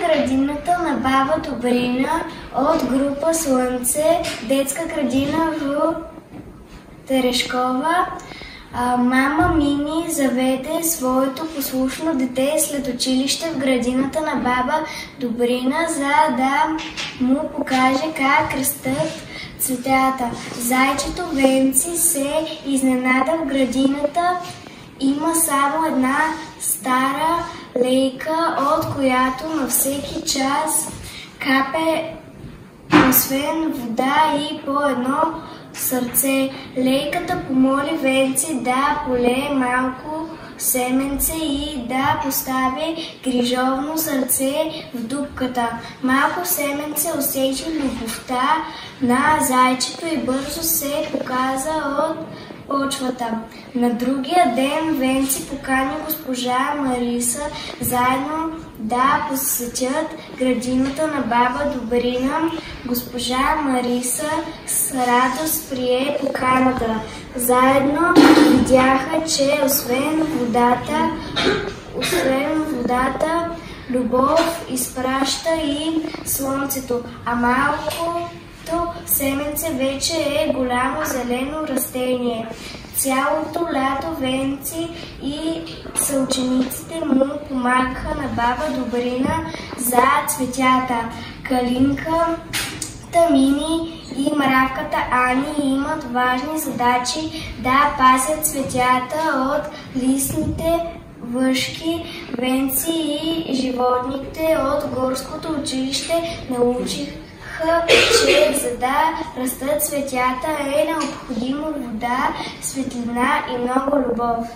градината на баба Добрина от група Слънце, детска градина в Терешкова. Мама Мини заведе своето послушно дете след училище в градината на баба Добрина, за да му покаже как растат цветята. Зайчето Венци се изненада в градината. Има само една стара лейка, от която на всеки час капе освен вода и по едно сърце. Лейката помоли Венци да полее малко семенце и да постави грижовно сърце в дупката. Малко семенце усети любовта на зайчето и бързо се показа от почвата. На другия ден Венци покани госпожа Мариса заедно да посетят градината на баба Добрина. Госпожа Мариса с радост прие поканата. Заедно видяха, че освен водата, любов изпраща и слънцето, а малкото семенце вече е голямо зелено растение. Цялото лято Венци и съучениците му помагаха на баба Добрина за цветята. Калинка, Мини и мравката Ани имат важни задачи да пазят цветята от листните въшки. Венци и животните от горското училище научиха, че за да растат цветята е необходимо вода, светлина и много любов.